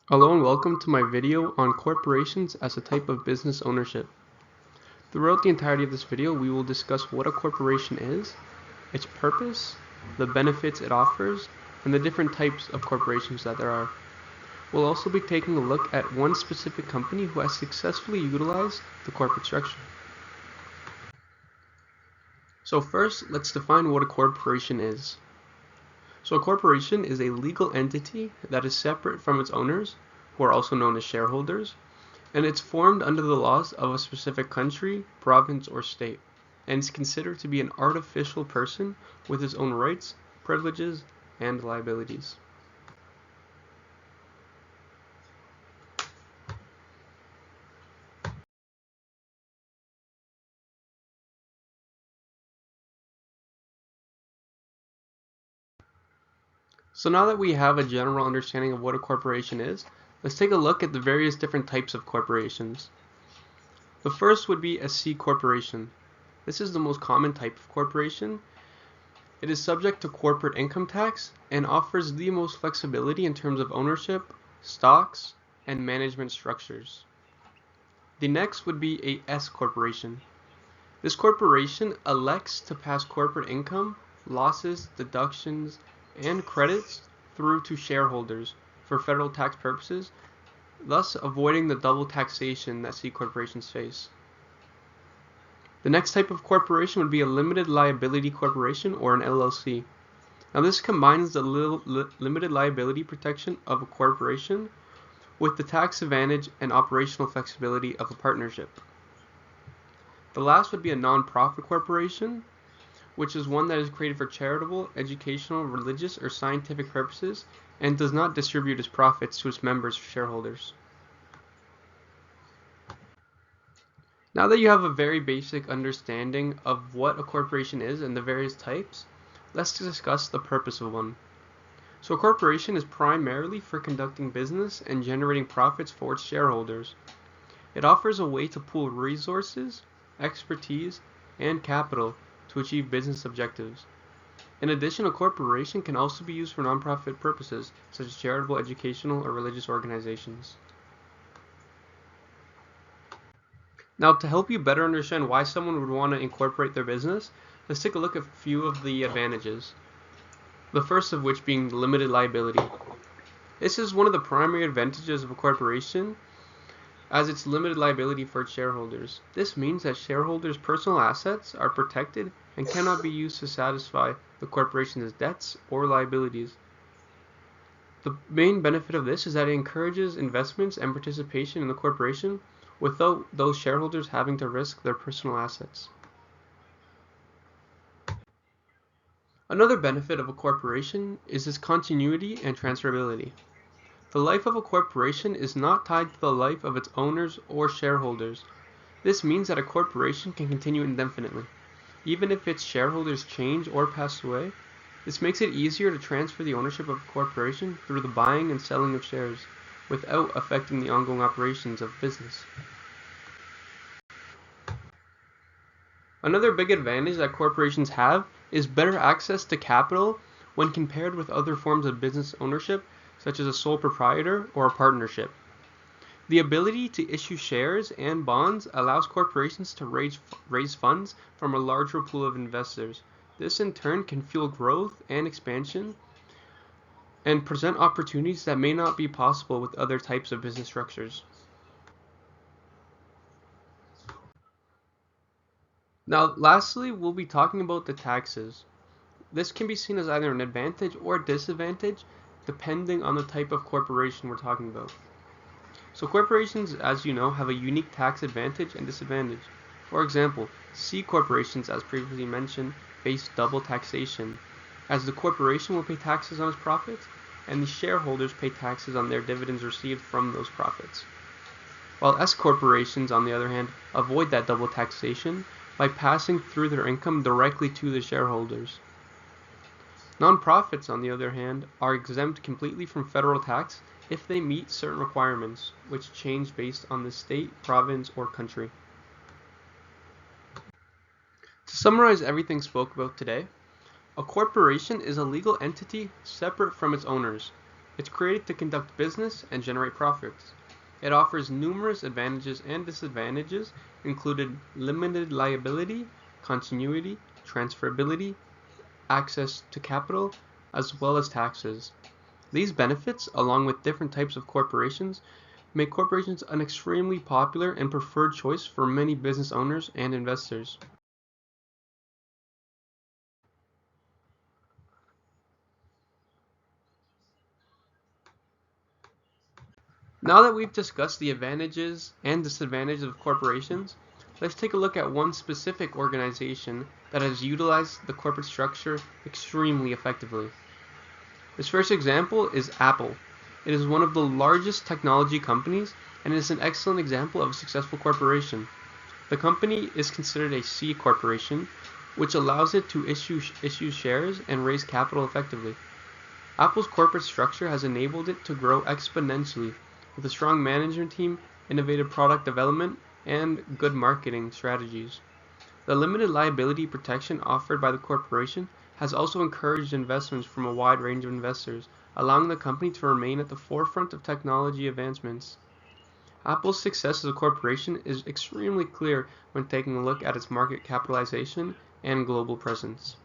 Hello and welcome to my video on corporations as a type of business ownership. Throughout the entirety of this video, we will discuss what a corporation is, its purpose, the benefits it offers, and the different types of corporations that there are. We'll also be taking a look at one specific company who has successfully utilized the corporate structure. So first, let's define what a corporation is. So a corporation is a legal entity that is separate from its owners, who are also known as shareholders, and it's formed under the laws of a specific country, province, or state, and is considered to be an artificial person with his own rights, privileges, and liabilities. So now that we have a general understanding of what a corporation is, let's take a look at the various different types of corporations. The first would be a C corporation. This is the most common type of corporation. It is subject to corporate income tax and offers the most flexibility in terms of ownership, stocks, and management structures. The next would be a S corporation. This corporation elects to pass corporate income, losses, deductions, and credits through to shareholders for federal tax purposes, thus avoiding the double taxation that C corporations face. The next type of corporation would be a limited liability corporation, or an LLC. Now this combines the limited liability protection of a corporation with the tax advantage and operational flexibility of a partnership. The last would be a non-profit corporation, which is one that is created for charitable, educational, religious, or scientific purposes and does not distribute its profits to its members or shareholders. Now that you have a very basic understanding of what a corporation is and the various types, let's discuss the purpose of one. So a corporation is primarily for conducting business and generating profits for its shareholders. It offers a way to pool resources, expertise, and capital to achieve business objectives. In addition, a corporation can also be used for nonprofit purposes, such as charitable, educational, or religious organizations. Now, to help you better understand why someone would want to incorporate their business, let's take a look at a few of the advantages. The first of which being limited liability. This is one of the primary advantages of a corporation, as it's limited liability for its shareholders. This means that shareholders' personal assets are protected and cannot be used to satisfy the corporation's debts or liabilities. The main benefit of this is that it encourages investments and participation in the corporation without those shareholders having to risk their personal assets. Another benefit of a corporation is its continuity and transferability. The life of a corporation is not tied to the life of its owners or shareholders. This means that a corporation can continue indefinitely, even if its shareholders change or pass away. This makes it easier to transfer the ownership of a corporation through the buying and selling of shares, without affecting the ongoing operations of business. Another big advantage that corporations have is better access to capital when compared with other forms of business ownership, such as a sole proprietor or a partnership. The ability to issue shares and bonds allows corporations to raise funds from a larger pool of investors. This in turn can fuel growth and expansion and present opportunities that may not be possible with other types of business structures. Now, lastly, we'll be talking about the taxes. This can be seen as either an advantage or a disadvantage depending on the type of corporation we're talking about. So corporations, as you know, have a unique tax advantage and disadvantage. For example, C corporations, as previously mentioned, face double taxation, as the corporation will pay taxes on its profits and the shareholders pay taxes on their dividends received from those profits. While S corporations, on the other hand, avoid that double taxation by passing through their income directly to the shareholders. Nonprofits, on the other hand, are exempt completely from federal tax if they meet certain requirements, which change based on the state, province, or country. To summarize everything spoke about today, a corporation is a legal entity separate from its owners. It's created to conduct business and generate profits. It offers numerous advantages and disadvantages, including limited liability, continuity, transferability, access to capital, as well as taxes. These benefits, along with different types of corporations, make corporations an extremely popular and preferred choice for many business owners and investors. Now that we've discussed the advantages and disadvantages of corporations, let's take a look at one specific organization that has utilized the corporate structure extremely effectively. This first example is Apple. It is one of the largest technology companies and is an excellent example of a successful corporation. The company is considered a C corporation, which allows it to issue shares and raise capital effectively. Apple's corporate structure has enabled it to grow exponentially with a strong management team, innovative product development, and good marketing strategies. The limited liability protection offered by the corporation has also encouraged investments from a wide range of investors, allowing the company to remain at the forefront of technology advancements. Apple's success as a corporation is extremely clear when taking a look at its market capitalization and global presence.